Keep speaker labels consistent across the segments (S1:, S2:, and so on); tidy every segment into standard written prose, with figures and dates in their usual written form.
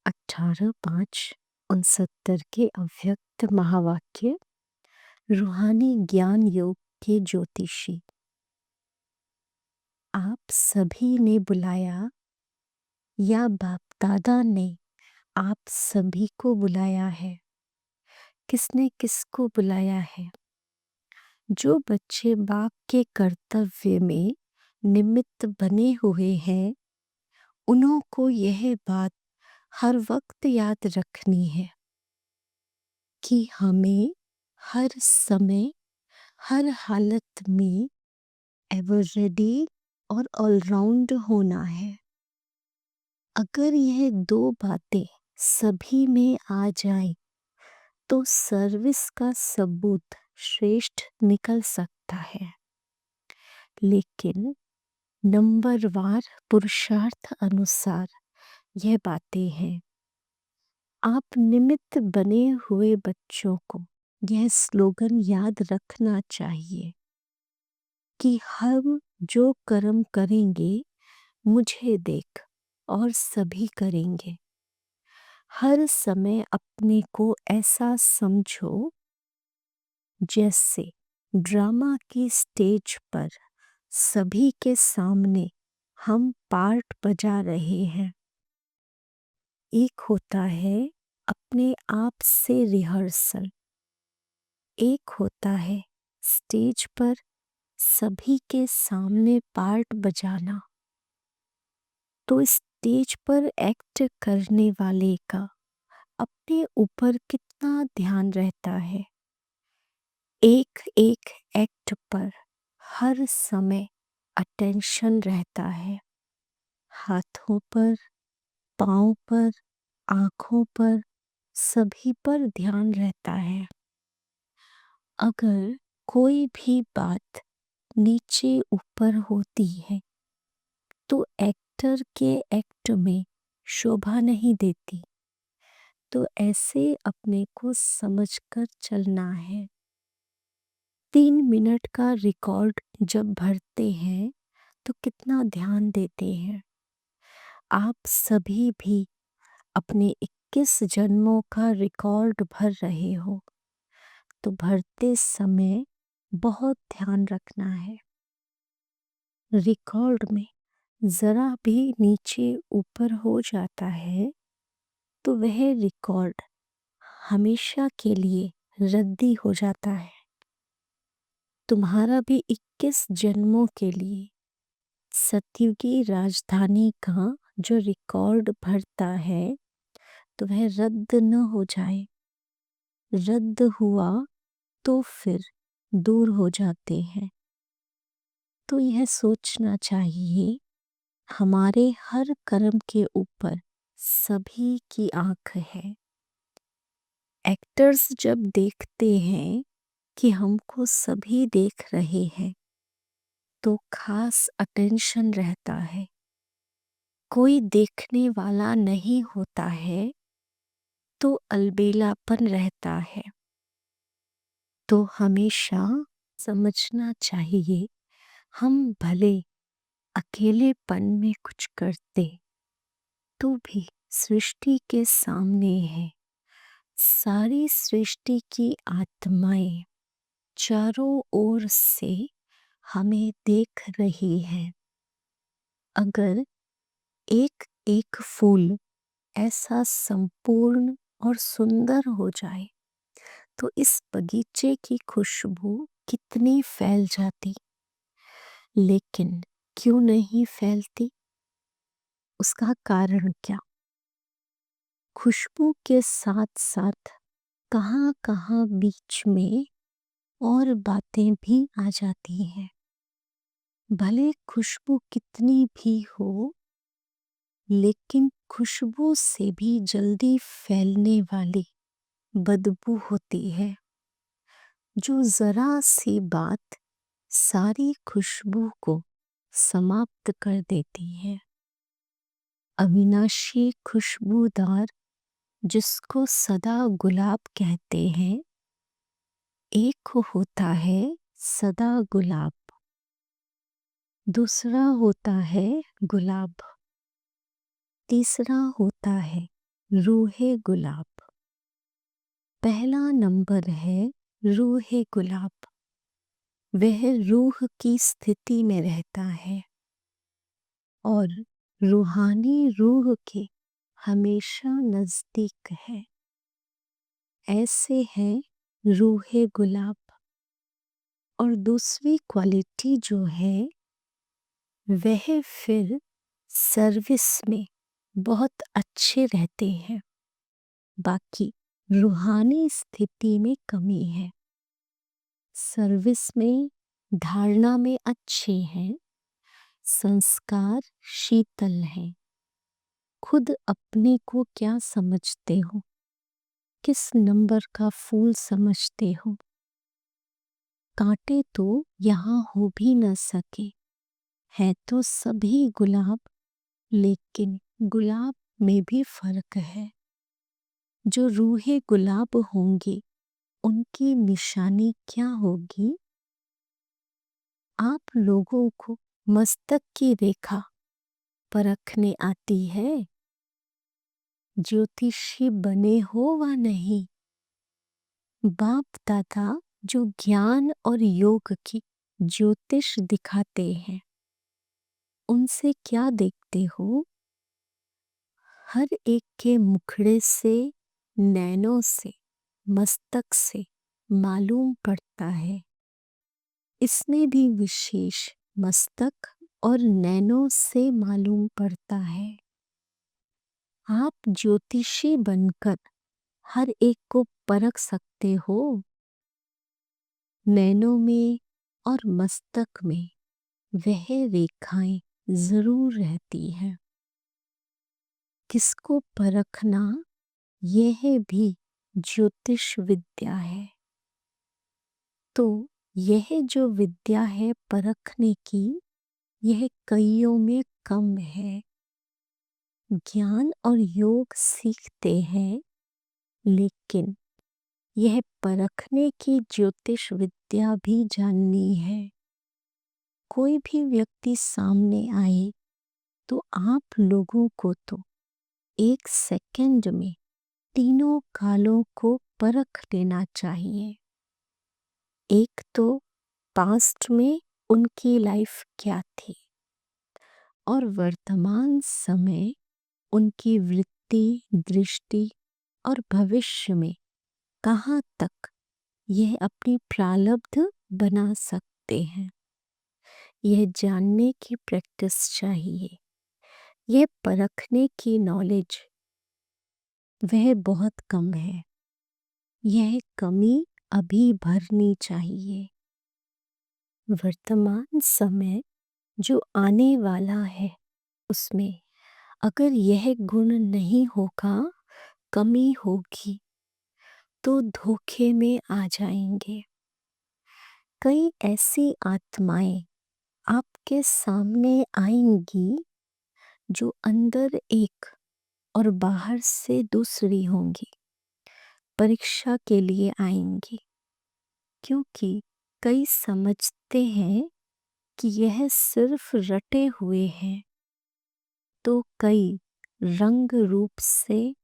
S1: 18/5/69 के अव्यक्त महावाक्य रूहानी ज्ञान योग के ज्योतिषी। आप सभी ने बुलाया या बाप दादा ने आप सभी को बुलाया है? किसने किसको बुलाया है? जो बच्चे बाप के कर्तव्य में निमित्त बने हुए हैं, उन्हों को यह बात हर वक्त याद रखनी है कि हमें हर समय, हर हालत में एवर रेडी और ऑलराउंड होना है। अगर यह दो बातें सभी में आ जाए तो सर्विस का सबूत श्रेष्ठ निकल सकता है। लेकिन नंबरवार पुरुषार्थ अनुसार यह बातें हैं। आप निमित्त बने हुए बच्चों को यह स्लोगन याद रखना चाहिए कि हम जो कर्म करेंगे मुझे देख और सभी करेंगे। हर समय अपने को ऐसा समझो जैसे ड्रामा की स्टेज पर सभी के सामने हम पार्ट बजा रहे हैं। एक होता है अपने आप से रिहर्सल, एक होता है स्टेज पर सभी के सामने पार्ट बजाना। तो स्टेज पर एक्ट करने वाले का अपने ऊपर कितना ध्यान रहता है। एक एक एक्ट पर हर समय अटेंशन रहता है। हाथों पर, पाँव पर, आँखों पर, सभी पर ध्यान रहता है। अगर कोई भी बात नीचे ऊपर होती है तो एक्टर के एक्ट में शोभा नहीं देती। तो ऐसे अपने को समझकर चलना है। 3 मिनट का रिकॉर्ड जब भरते हैं तो कितना ध्यान देते हैं। आप सभी भी अपने 21 जन्मों का रिकॉर्ड भर रहे हो, तो भरते समय बहुत ध्यान रखना है। रिकॉर्ड में जरा भी नीचे ऊपर हो जाता है तो वह रिकॉर्ड हमेशा के लिए रद्दी हो जाता है। तुम्हारा भी 21 जन्मों के लिए सतयुगी राजधानी का जो रिकॉर्ड भरता है तो वह रद्द न हो जाए। रद्द हुआ तो फिर दूर हो जाते हैं। तो यह सोचना चाहिए हमारे हर कर्म के ऊपर सभी की आंख है। एक्टर्स जब देखते हैं कि हमको सभी देख रहे हैं तो खास अटेंशन रहता है। कोई देखने वाला नहीं होता है तो अलबेलापन रहता है। तो हमेशा समझना चाहिए हम भले अकेलेपन में कुछ करते तो भी सृष्टि के सामने है। सारी सृष्टि की आत्माएं चारों ओर से हमें देख रही है। अगर एक एक फूल ऐसा संपूर्ण और सुंदर हो जाए तो इस बगीचे की खुशबू कितनी फैल जाती। लेकिन क्यों नहीं फैलती? उसका कारण क्या? खुशबू के साथ साथ कहाँ कहाँ बीच में और बातें भी आ जाती हैं। भले खुशबू कितनी भी हो, लेकिन खुशबू से भी जल्दी फैलने वाली बदबू होती है, जो जरा सी बात सारी खुशबू को समाप्त कर देती है। अविनाशी खुशबूदार जिसको सदा गुलाब कहते हैं, एक होता है सदा गुलाब, दूसरा होता है गुलाब, तीसरा होता है रूहे गुलाब। पहला नंबर है रूहे गुलाब। वह रूह की स्थिति में रहता है और रूहानी रूह के हमेशा नजदीक है। ऐसे है रूहे गुलाब। और दूसरी क्वालिटी जो है वह फिर सर्विस में बहुत अच्छे रहते हैं। बाकी रूहानी स्थिति में कमी है। सर्विस में धारणा में अच्छे हैं, संस्कार शीतल हैं। खुद अपने को क्या समझते हो, किस नंबर का फूल समझते हो? कांटे तो यहाँ हो भी न सके, है तो सभी गुलाब, लेकिन गुलाब में भी फर्क है। जो रूहे गुलाब होंगे उनकी निशानी क्या होगी? आप लोगों को मस्तक की रेखा परखने आती है? ज्योतिषी बने हो वा नहीं, बाप दादा जो ज्ञान और योग की ज्योतिष दिखाते हैं उनसे क्या देखते हो? हर एक के मुखड़े से, नैनों से, मस्तक से मालूम पड़ता है। इसमें भी विशेष मस्तक और नैनों से मालूम पड़ता है। आप ज्योतिषी बनकर हर एक को परख सकते हो। नैनों में और मस्तक में वह रेखाएं जरूर रहती हैं। किसको परखना, यह भी ज्योतिष विद्या है। तो यह जो विद्या है परखने की, यह कईयों में कम है। ज्ञान और योग सीखते हैं, लेकिन यह परखने की ज्योतिष विद्या भी जाननी है। कोई भी व्यक्ति सामने आए तो आप लोगों को तो एक सेकंड में तीनों कालों को परख लेना चाहिए। एक तो पास्ट में उनकी लाइफ क्या थी और वर्तमान समय उनकी वृत्ति, दृष्टि और भविष्य में कहाँ तक यह अपनी प्रारब्ध बना सकते हैं। यह जानने की प्रैक्टिस चाहिए। यह परखने की नॉलेज वह बहुत कम है। यह कमी अभी भरनी चाहिए। वर्तमान समय जो आने वाला है उसमें अगर यह गुण नहीं होगा, कमी होगी, तो धोखे में आ जाएंगे। कई ऐसी आत्माएं आपके सामने आएंगी जो अंदर एक और बाहर से दूसरी होंगी। परीक्षा के लिए आएंगी, क्योंकि कई समझते हैं कि यह सिर्फ रटे हुए हैं, तो कई रंग रूप से,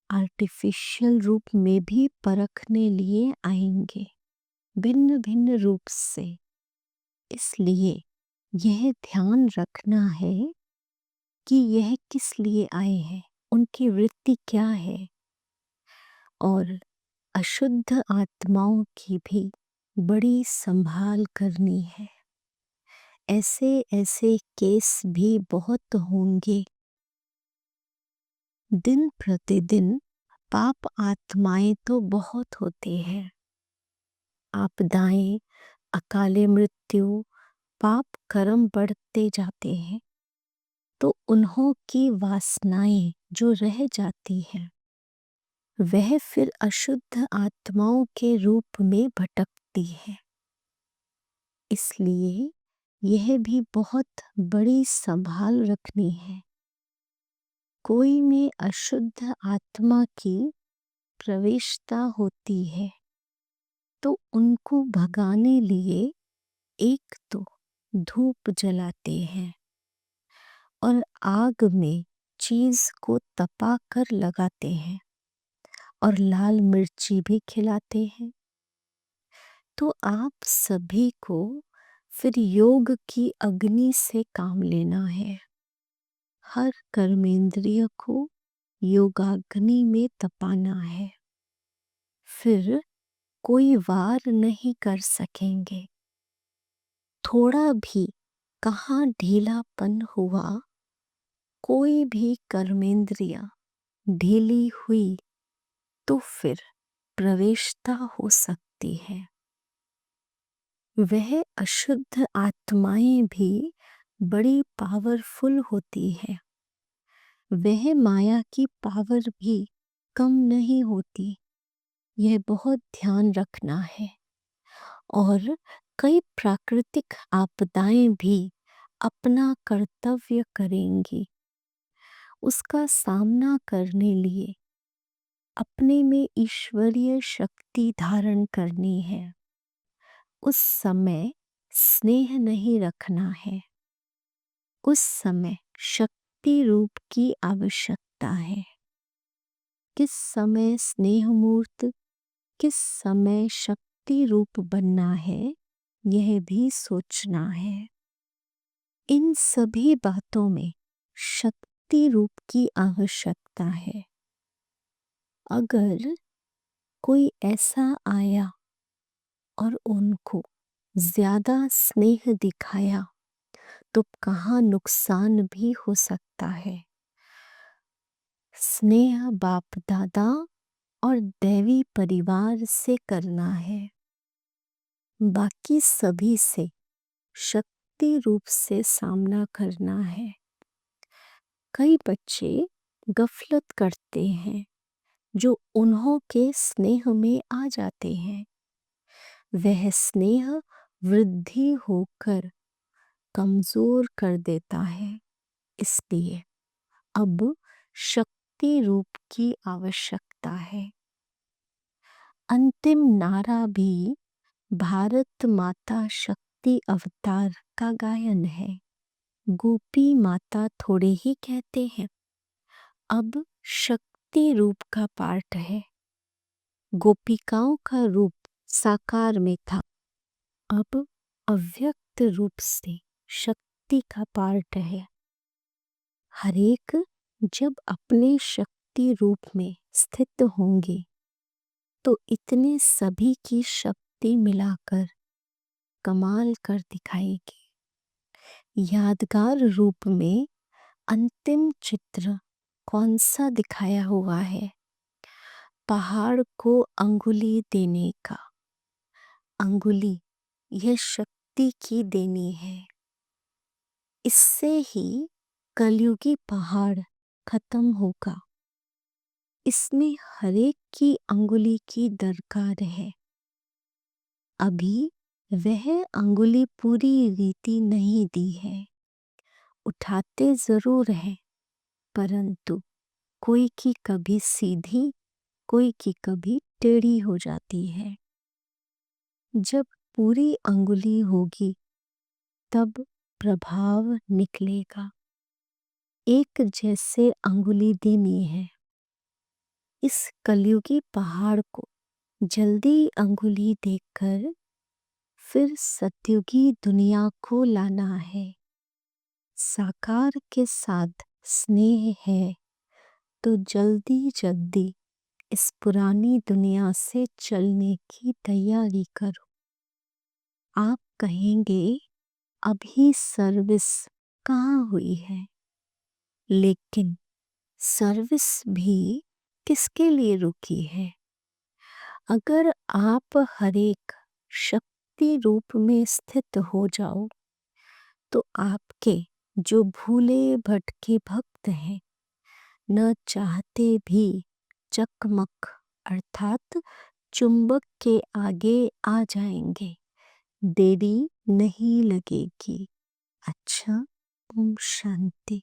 S1: आर्टिफिशियल रूप में भी परखने लिए आएंगे, भिन्न भिन्न रूप से। इसलिए यह ध्यान रखना है कि यह किस लिए आए हैं, उनकी वृत्ति क्या है। और अशुद्ध आत्माओं की भी बड़ी संभाल करनी है। ऐसे ऐसे केस भी बहुत होंगे। दिन प्रतिदिन पाप आत्माएं तो बहुत होते हैं। आपदाएं, अकाले मृत्यु, पाप कर्म बढ़ते जाते हैं, तो उन्हों की वासनाएं जो रह जाती हैं वह फिर अशुद्ध आत्माओं के रूप में भटकती है। इसलिए यह भी बहुत बड़ी संभाल रखनी है। कोई में अशुद्ध आत्मा की प्रवेशता होती है तो उनको भगाने लिए एक तो धूप जलाते हैं और आग में चीज को तपा कर लगाते हैं और लाल मिर्ची भी खिलाते हैं। तो आप सभी को फिर योग की अग्नि से काम लेना है। हर कर्मेंद्रिय को योगाग्नि में तपाना है। फिर कोई वार नहीं कर सकेंगे। थोड़ा भी कहाँ ढीलापन हुआ, कोई भी कर्मेंद्रिय ढीली हुई तो फिर प्रवेशता हो सकती है। वह अशुद्ध आत्माएं भी बड़ी पावरफुल होती है। वह माया की पावर भी कम नहीं होती, यह बहुत ध्यान रखना है। और कई प्राकृतिक आपदाएं भी अपना कर्तव्य करेंगी। उसका सामना करने लिए अपने में ईश्वरीय शक्ति धारण करनी है। उस समय स्नेह नहीं रखना है। उस समय शक्ति रूप की आवश्यकता है। किस समय स्नेह मूर्त, किस समय शक्ति रूप बनना है, यह भी सोचना है। इन सभी बातों में शक्ति रूप की आवश्यकता है। अगर कोई ऐसा आया और उनको ज्यादा स्नेह दिखाया तो कहाँ नुकसान भी हो सकता है। स्नेह बाप दादा और दैवी परिवार से करना है। बाकी सभी से शक्ति रूप से सामना करना है। कई बच्चे गफलत करते हैं जो उन्हों के स्नेह में आ जाते हैं। वह स्नेह वृद्धि होकर कमजोर कर देता है। इसलिए अब शक्ति रूप की आवश्यकता है। अंतिम नारा भी भारत माता शक्ति अवतार का गायन है। गोपी माता थोड़े ही कहते हैं, अब शक्ति रूप का पाठ है। गोपिकाओं का रूप साकार में था, अब अव्यक्त रूप से शक्ति का पाठ है। हरेक जब अपने शक्ति रूप में स्थित होंगे तो इतने सभी की शक्ति मिलाकर कमाल कर दिखाएगी। यादगार रूप में अंतिम चित्र कौन सा दिखाया हुआ है? पहाड़ को अंगुली देने का। अंगुली यह शक्ति की देनी है। इससे ही कलयुगी पहाड़ खत्म होगा। इसमें हरेक की अंगुली की दरकार है। अभी वह अंगुली पूरी रीति नहीं दी है। उठाते जरूर हैं, परंतु कोई की कभी सीधी, कोई की कभी टेढ़ी हो जाती है। जब पूरी अंगुली होगी तब प्रभाव निकलेगा। एक जैसे अंगुली देनी है। इस कलयुगी पहाड़ को जल्दी अंगुली देकर फिर सतयुगी दुनिया को लाना है। साकार के साथ स्नेह है तो जल्दी जल्दी इस पुरानी दुनिया से चलने की तैयारी करो। आप कहेंगे अभी सर्विस कहाँ हुई है, लेकिन सर्विस भी किसके लिए रुकी है? अगर आप हरेक शक्ति रूप में स्थित हो जाओ तो आपके जो भूले भटके भक्त हैं न चाहते भी चकमक अर्थात चुंबक के आगे आ जाएंगे। देरी नहीं लगेगी। अच्छा, ओम शांति।